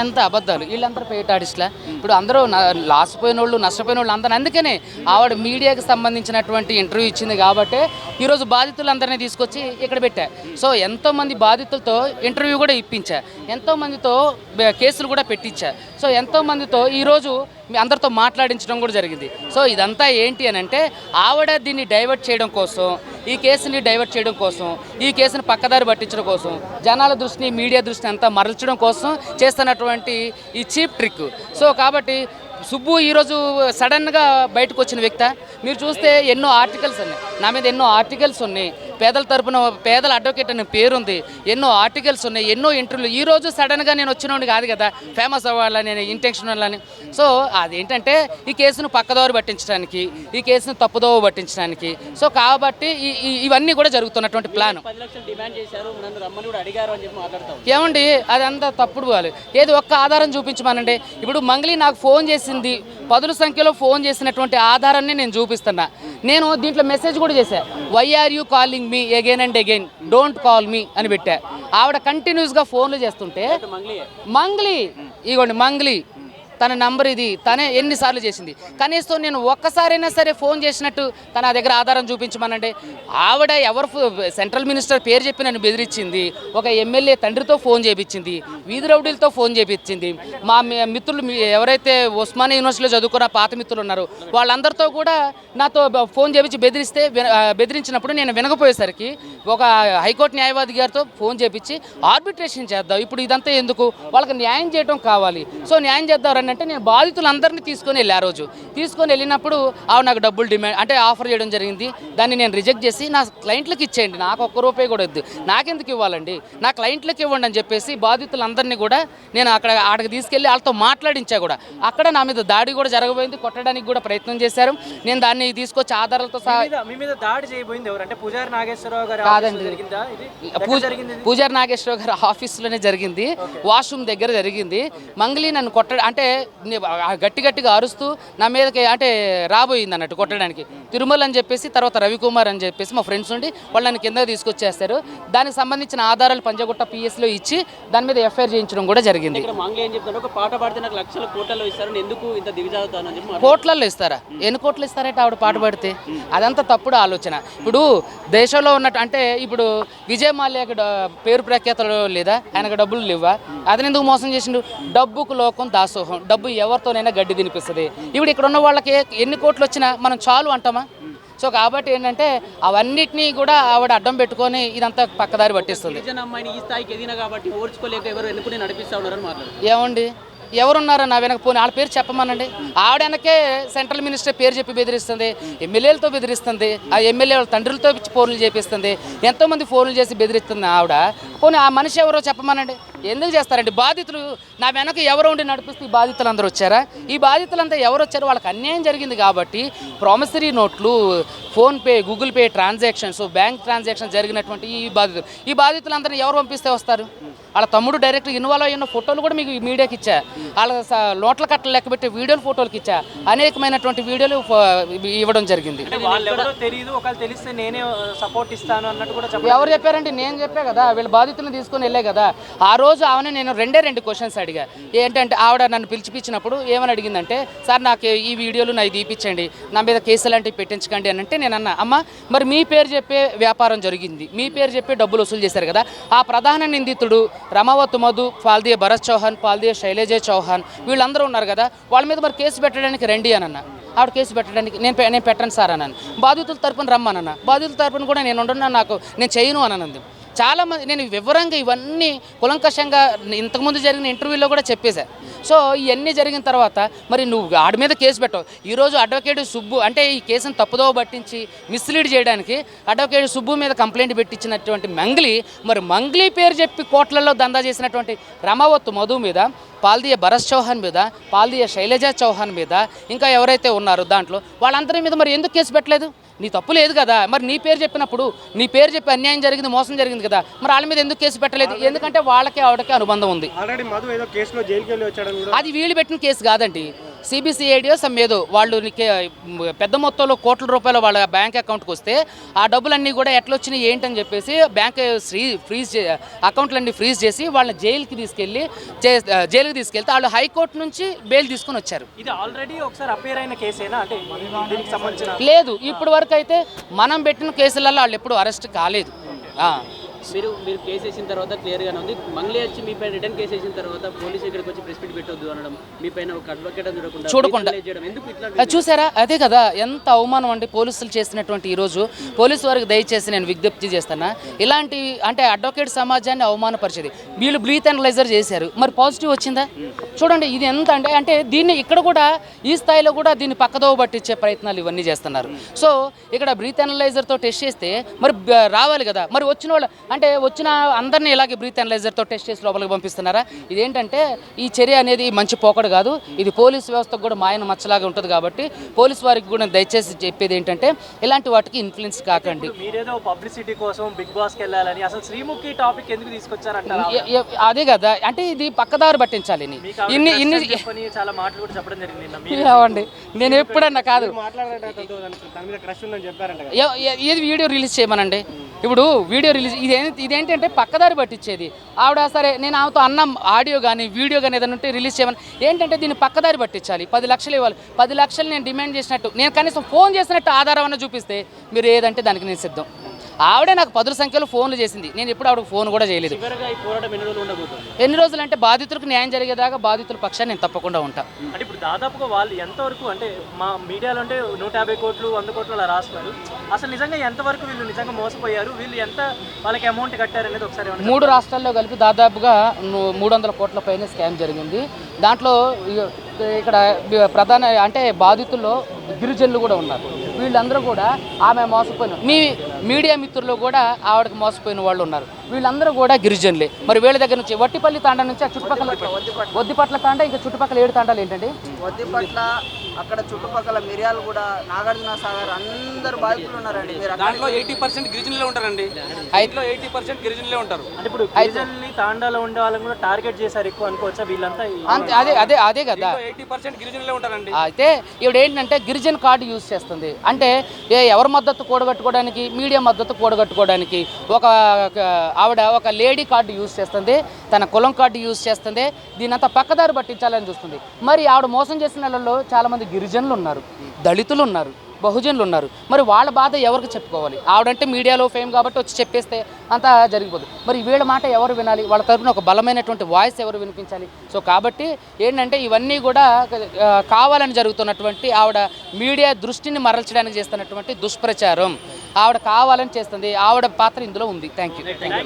ఎంత అబద్ధాలు, వీళ్ళందరూ పేట ఆర్టిస్టులా. ఇప్పుడు అందరూ లాసిపోయిన వాళ్ళు, నష్టపోయిన వాళ్ళు అందరూ. అందుకనే ఆవిడ మీడియాకి సంబంధించినటువంటి ఇంటర్వ్యూ ఇచ్చింది కాబట్టి ఈరోజు బాధితులందరినీ తీసుకొచ్చి ఇక్కడ పెట్టా. సో ఎంతోమంది బాధితులతో ఇంటర్వ్యూ కూడా ఇప్పించా, ఎంతోమందితో కేసులు కూడా పెట్టించా. సో ఎంతోమందితో ఈరోజు మీ అందరితో మాట్లాడించడం కూడా జరిగింది. సో ఇదంతా ఏంటి అని అంటే ఆవిడ దీన్ని డైవర్ట్ చేయడం కోసం, ఈ కేసుని డైవర్ట్ చేయడం కోసం, ఈ కేసుని పక్కదారి పట్టించడం కోసం, జనాల దృష్టిని, మీడియా దృష్టిని అంతా మరల్చడం కోసం చేస్తున్నటువంటి ఈ చీప్ ట్రిక్. సో కాబట్టి సుబ్బు ఈరోజు సడన్గా బయటకు వచ్చిన వ్యక్తి. మీరు చూస్తే ఎన్నో ఆర్టికల్స్ ఉన్నాయి, నా మీద ఎన్నో ఆర్టికల్స్ ఉన్నాయి, పేదల తరపున పేదల అడ్వకేట్ అనే పేరుంది, ఎన్నో ఆర్టికల్స్ ఉన్నాయి, ఎన్నో ఇంటర్వ్యూలు. ఈరోజు సడన్గా నేను వచ్చినోడిని కాదు కదా, ఫేమస్ అవ్వాలని, ఇంటెన్షనల్ అని. సో అదేంటంటే ఈ కేసును పక్కదోవ పట్టించడానికి, ఈ కేసును తప్పుదోవ పట్టించడానికి. సో కాబట్టి ఇవన్నీ కూడా జరుగుతున్నటువంటి ప్లాన్. ఏమండి అదంతా తప్పుడు వాళ్ళు. ఏది ఒక్క ఆధారం చూపించమనండి. ఇప్పుడు మంగ్లీ నాకు ఫోన్ చేసింది, పదుల సంఖ్యలో ఫోన్ చేసినటువంటి ఆధారాన్ని నేను చూపిస్తున్నా. నేను దీంట్లో మెసేజ్ కూడా చేశా, why are you calling me again and again, don't call me అని పెట్టా. ఆవిడ కంటిన్యూస్గా ఫోన్లు చేస్తుంటే మంగ్లీ, ఇగోండి మంగ్లీ తన నంబర్ ఇది, తనే ఎన్నిసార్లు చేసింది. కనీసం నేను ఒక్కసారైనా సరే ఫోన్ చేసినట్టు తన దగ్గర ఆధారం చూపించమనండి. ఆవిడ ఎవరు సెంట్రల్ మినిస్టర్ పేరు చెప్పి నన్ను బెదిరించింది, ఒక ఎమ్మెల్యే తండ్రితో ఫోన్ చేయించింది, వీధి రౌడీలతో ఫోన్ చేయించింది, మా మిత్రులు ఎవరైతే ఉస్మానియా యూనివర్సిటీలో చదువుకున్న పాత మిత్రులు ఉన్నారో వాళ్ళందరితో కూడా నాతో ఫోన్ చేయించి బెదిరించినప్పుడు నేను వినకపోయేసరికి ఒక హైకోర్టు న్యాయవాది గారితో ఫోన్ చేయించి ఆర్బిట్రేషన్ చేద్దాం, ఇప్పుడు ఇదంతా ఎందుకు, వాళ్ళకి న్యాయం చేయడం కావాలి, సో న్యాయం చేద్దాం అంటే నేను బాధితులందరినీ తీసుకొని వెళ్ళి ఆ రోజు తీసుకొని వెళ్ళినప్పుడు ఆవిడ నాకు డబ్బులు డిమాండ్ అంటే ఆఫర్ చేయడం జరిగింది. దాన్ని నేను రిజెక్ట్ చేసి నా క్లయింట్లకు ఇచ్చేయండి, నాకు ఒక్క రూపాయి కూడా వద్దు, నాకెందుకు ఇవ్వాలండి, నా క్లయింట్లకు ఇవ్వండి అని చెప్పేసి బాధితులందరినీ కూడా నేను అక్కడికి తీసుకెళ్ళి వాళ్ళతో మాట్లాడించా కూడా. అక్కడ నా మీద దాడి కూడా జరగబోయింది, కొట్టడానికి కూడా ప్రయత్నం చేశారు. నేను దాన్ని తీసుకొచ్చి ఆధారాలతో సహా కాదండి, పూజారి నాగేశ్వరరావు గారి ఆఫీసులోనే జరిగింది, వాష్రూమ్ దగ్గర జరిగింది. మంగ్లీ నన్ను అంటే గట్టిగా అరుస్తూ నా మీదకి అంటే రాబోయింది అన్నట్టు కొట్టడానికి. తిరుమల అని చెప్పేసి తర్వాత రవికుమార్ అని చెప్పేసి మా ఫ్రెండ్స్ ఉండి వాళ్ళని కింద తీసుకొచ్చేస్తారు. దానికి సంబంధించిన ఆధారాలు పంజగుట్ట పిఎస్లో ఇచ్చి దాని మీద ఎఫ్ఐఆర్ చేయించడం కూడా జరిగింది. కోట్లలో ఇస్తారా? ఎన్ని కోట్లు ఇస్తారంటే ఆవిడ పాట పాడితే? అదంతా తప్పుడు ఆలోచన. ఇప్పుడు దేశంలో ఉన్నట్టు అంటే ఇప్పుడు విజయ్ మాల్యాకి పేరు ప్రఖ్యాతలు లేదా, ఆయనకు డబ్బులు లేవా, అతను ఎందుకు మోసం చేసిండు? డబ్బుకు లోకం దాసోహం, డబ్బు ఎవరితోనైనా గడ్డి తినిపిస్తుంది. ఇప్పుడు ఇక్కడ ఉన్న వాళ్ళకి ఎన్ని కోట్లు వచ్చినా మనం చాలు అంటామా? సో కాబట్టి ఏంటంటే అవన్నిటినీ కూడా ఆవిడ అడ్డం పెట్టుకొని ఇదంతా పక్కదారి పట్టిస్తుంది. ఏమండి ఎవరున్నారో నా వెనక పోనీ వాళ్ళ పేరు చెప్పమనండి. ఆవిడ వెనకే సెంట్రల్ మినిస్టర్ పేరు చెప్పి బెదిరిస్తుంది, ఎమ్మెల్యేలతో బెదిరిస్తుంది, ఆ ఎమ్మెల్యే వాళ్ళ తండ్రులతో ఫోన్లు చేపిస్తుంది, ఎంతోమంది ఫోన్లు చేసి బెదిరిస్తుంది ఆవిడ. పోనీ ఆ మనిషి ఎవరో చెప్పమనండి. ఎందుకు చేస్తారండి? బాధితులు నా వెనక ఎవరో ఉండి నడిపిస్తే ఈ బాధితులు అందరూ వచ్చారా? ఈ బాధితులంతా ఎవరు వచ్చారు? వాళ్ళకి అన్యాయం జరిగింది కాబట్టి ప్రామిసరీ నోట్లు, PhonePe, Google pay transactions, bank transactions జరిగినటువంటి ఈ బాధితులందరినీ ఎవరు పంపిస్తే వస్తారు? వాళ్ళ తమ్ముడు డైరెక్ట్ ఇన్వాల్వ్ అయిన ఫోటోలు కూడా మీకు మీడియాకి ఇచ్చా, వాళ్ళ నోట్ల కట్టలు లెక్కబెట్టే వీడియోలు ఫోటోలకి ఇచ్చా, అనేకమైనటువంటి వీడియోలు ఇవ్వడం జరిగింది. ఎవరు చెప్పారంటే నేను చెప్పా కదా, వీళ్ళ బాధితులను తీసుకొని వెళ్ళే కదా. ఆ రోజు ఆమె నేను రెండు క్వశ్చన్స్ అడిగా. ఏంటంటే ఆవిడ నన్ను పిలిచిపించినప్పుడు ఏమని అడిగిందంటే, సార్ నాకు ఈ వీడియోలు నాకు తీపించండి, నా మీద కేసులు లాంటివి పెట్టించకండి అని అంటే నేను అన్నా, అమ్మ మరి మీ పేరు చెప్పే వ్యాపారం జరిగింది, మీ పేరు చెప్పే డబ్బులు వసూలు చేశారు కదా, ఆ ప్రధాన నిందితుడు రమావత్ మధు, పాల్దియ భరత్ చౌహాన్, పాల్దియ శైలజ చౌహాన్ వీళ్ళందరూ ఉన్నారు కదా, వాళ్ళ మీద మరి కేసు పెట్టడానికి రండి అని అన్న. ఆవిడ కేసు పెట్టడానికి నేను పెట్టను సార్ అన్నాను. బాధితుల తరపున రమ్మనన్నా, బాధితుల తరపున కూడా నేను ఉంటున్నా, నేను చేయను అని అన్నది. చాలామంది నేను వివరంగా ఇవన్నీ కులంకషంగా ఇంతకుముందు జరిగిన ఇంటర్వ్యూలో కూడా చెప్పేశా. సో ఇవన్నీ జరిగిన తర్వాత మరి నువ్వు ఆడి మీద కేసు పెట్టావు. ఈరోజు అడ్వకేట్ సుబ్బు అంటే ఈ కేసును తప్పుదోవ పట్టించి మిస్లీడ్ చేయడానికి అడ్వకేట్ సుబ్బు మీద కంప్లైంట్ పెట్టించినటువంటి మంగ్లీ పేరు చెప్పి కోట్లలో దందా చేసినటువంటి రమావత్ మధు మీద, పాల్దియ భరత్ చౌహాన్ మీద, పాల్దియ శైలజ చౌహాన్ మీద, ఇంకా ఎవరైతే ఉన్నారో దాంట్లో వాళ్ళందరి మీద మరి ఎందుకు కేసు పెట్టలేదు? నీ తప్పు లేదు కదా. మరి నీ పేరు చెప్పినప్పుడు, నీ పేరు చెప్పి అన్యాయం జరిగింది, మోసం జరిగింది కదా, మరి వాళ్ళ మీద ఎందుకు కేసు పెట్టలేదు? ఎందుకంటే వాళ్ళకి ఆవిడకి అనుబంధం ఉంది. అది వీళ్ళు పెట్టిన కేసు కాదండి, సిబిసిఐడియో సమ్ ఏదో వాళ్ళు పెద్ద మొత్తంలో కోట్ల రూపాయలు వాళ్ళ బ్యాంక్ అకౌంట్కి వస్తే ఆ డబ్బులన్నీ కూడా ఎట్లా వచ్చినాయి ఏంటని చెప్పేసి బ్యాంక్ అకౌంట్లన్నీ ఫ్రీజ్ చేసి వాళ్ళని జైలుకి తీసుకెళ్తే వాళ్ళు హైకోర్టు నుంచి బెయిల్ తీసుకొని వచ్చారు. ఇది ఆల్రెడీ ఒకసారి అపేర్ అయిన కేసేనా అంటే దీనికి సంబంధించిన? లేదు, ఇప్పటి వరకు అయితే మనం పెట్టిన కేసులలో వాళ్ళు ఎప్పుడు అరెస్ట్ కాలేదు. మీరు కేసు వేసిన తర్వాత క్లియర్గానే ఉంది. మంగ్లీ వచ్చి మీ పైన రిటర్న్ కేసు వేసిన తర్వాత పోలీసు ఇక్కడికి వచ్చి ప్రెస్ మీట్ పెట్టొద్దు అనడం, మీ పైన ఒక అడ్వకేట్ చూడకుండా ఎందుకు ఇట్లా చూసారా? అదే కదా ఎంత అవమానం అండి పోలీసులు చేసినటువంటి ఈరోజు. పోలీసు వారికి దయచేసి నేను విజ్ఞప్తి చేస్తున్నా, ఇలాంటి అంటే అడ్వకేట్ సమాజాన్ని అవమానపరిచేది. వీళ్ళు బ్రీత్ అనలైజర్ చేశారు, మరి పాజిటివ్ వచ్చిందా? చూడండి ఇది ఎంత అంటే దీన్ని ఇక్కడ కూడా ఈ స్థాయిలో కూడా దీన్ని పక్కదోవ పట్టించే ప్రయత్నాలు ఇవన్నీ చేస్తున్నారు. సో ఇక్కడ బ్రీత్ అనలైజర్తో టెస్ట్ చేస్తే మరి రావాలి కదా, మరి వచ్చిన వాళ్ళు అంటే వచ్చిన అందరినీ ఇలాగే బ్రీత్ అనలైజర్తో టెస్ట్ చేసి లోపలికి పంపిస్తున్నారా? ఇదేంటంటే ఈ చర్య అనేది మంచి పోకడు కాదు. ఇది పోలీస్ వ్యవస్థకు కూడా మాయన మచ్చలాగా ఉంటుంది. కాబట్టి పోలీసు వారికి కూడా దయచేసి చెప్పేది ఏంటంటే ఇలాంటి వాటికి ఇన్ఫ్లుయెన్స్ కాకండి. మీరేదో పబ్లిసిటీ కోసం బిగ్ బాస్కి వెళ్ళాలని అసలు శ్రీముఖి టాపిక్ ఎందుకు తీసుకొచ్చారంటారు? అదే కదా, అంటే ఇది పక్కదారి పట్టించాలి. ఇన్ని చాలా మాటలు కూడా చెప్పడం జరిగింది. ఏమండి నేను ఎప్పుడన్నా కాదు ఏది వీడియో రిలీజ్ చేయమనండి. ఇప్పుడు వీడియో రిలీజ్ ఇదేంటంటే పక్కదారి పట్టించేది. ఆవిడ సరే నేను ఆమెతో అన్న ఆడియో కానీ వీడియో కానీ ఏదైనా ఉంటే రిలీజ్ చేయమని ఏంటంటే దీన్ని పక్కదారి పట్టించాలి. 10 లక్షలు ఇవ్వాలి. 10 లక్షలు నేను డిమాండ్ చేసినట్టు, నేను కనీసం ఫోన్ చేసినట్టు ఆధారం అన్న చూపిస్తే మీరు ఏదంటే దానికి నేను సిద్ధం. ఆవిడే నాకు 10 సంఖ్యలో ఫోన్లు చేసింది, నేను ఎప్పుడు ఆవిడకు ఫోన్ కూడా చేయలేదు. ఎన్ని రోజులు అంటే బాధితులకు న్యాయం జరిగేదాకా బాధితుల పక్షాన్ని నేను తప్పకుండా ఉంటాను. అంటే ఇప్పుడు దాదాపుగా వాళ్ళు ఎంతవరకు అంటే మా మీడియాలో అంటే 150 కోట్లు 100 కోట్లు అలా రాస్తున్నారు. అసలు నిజంగా ఎంతవరకు వీళ్ళు నిజంగా మోసపోయారు, వీళ్ళు ఎంత వాళ్ళకి అమౌంట్ కట్టారు అనేది ఒకసారి 3 రాష్ట్రాల్లో కలిపి దాదాపుగా 300 కోట్ల పైన స్కామ్ జరిగింది. దాంట్లో ఇక్కడ ప్రధాన అంటే బాధితుల్లో గిరిజనులు కూడా ఉన్నారు. వీళ్ళందరూ కూడా ఆమె మోసపోయిన మీ మీడియా మిత్రులు కూడా ఆవిడకి మోసపోయిన వాళ్ళు ఉన్నారు. వీళ్ళందరూ కూడా గిరిజనులే. మరి వీళ్ళ దగ్గర నుంచి వట్టిపల్లి తాండా నుంచి ఆ చుట్టుపక్కల వద్దిపట్ల తాండా ఇంకా చుట్టుపక్కల 7 తాండాలు ఏంటండి? వద్దిపట్ల అక్కడ చుట్టుపక్కల మిర్యాలు కూడా నాగార్జున సాగర్ అందరు బాధితులు ఉన్నారండి. దాంట్లో 80% గిరిజనులే ఉంటారండి. అయితే 80% గిరిజనులే ఉంటారు. అంటే ఇప్పుడు గిరిజనుల్ని తాండాలో ఉండే వాళ్ళని కూడా టార్గెట్ చేశారు ఎక్కువ అనుకోవచ్చా వీళ్ళంతా? అదే కదా 80% గిరిజనులే ఉంటారండి. అయితే ఈవిడ ఏంటంటే గిరిజన కార్డు యూజ్ చేస్తుంది. అంటే ఎవరి మద్దతు కూడగట్టుకోవడానికి, మీడియా మద్దతు కూడగట్టుకోవడానికి ఆవిడ ఒక లేడీ కార్డు యూజ్ చేస్తుంది, తన కులం కార్డు యూజ్ చేస్తుంది. దీనంతా పక్కదారి పట్టించాలని చూస్తుంది. మరి ఆవిడ మోసం చేసిన వాళ్ళలో చాలామంది గిరిజనులు ఉన్నారు, దళితులు ఉన్నారు, బహుజనులు ఉన్నారు. మరి వాళ్ళ బాధ ఎవరికి చెప్పుకోవాలి? ఆవిడంటే మీడియాలో ఫేమ్ కాబట్టి వచ్చి చెప్పేస్తే అంతా జరిగిపోదు. మరి వీళ్ళ మాట ఎవరు వినాలి? వాళ్ళ తరఫున ఒక బలమైనటువంటి వాయిస్ ఎవరు వినిపించాలి? సో కాబట్టి ఏంటంటే ఇవన్నీ కూడా కావాలని జరుగుతున్నటువంటి ఆవిడ మీడియా దృష్టిని మరల్చడానికి చేస్తున్నటువంటి దుష్ప్రచారం. ఆవిడ కావాలని చేస్తుంది. ఆవిడ పాత్ర ఇందులో ఉంది. Thank you.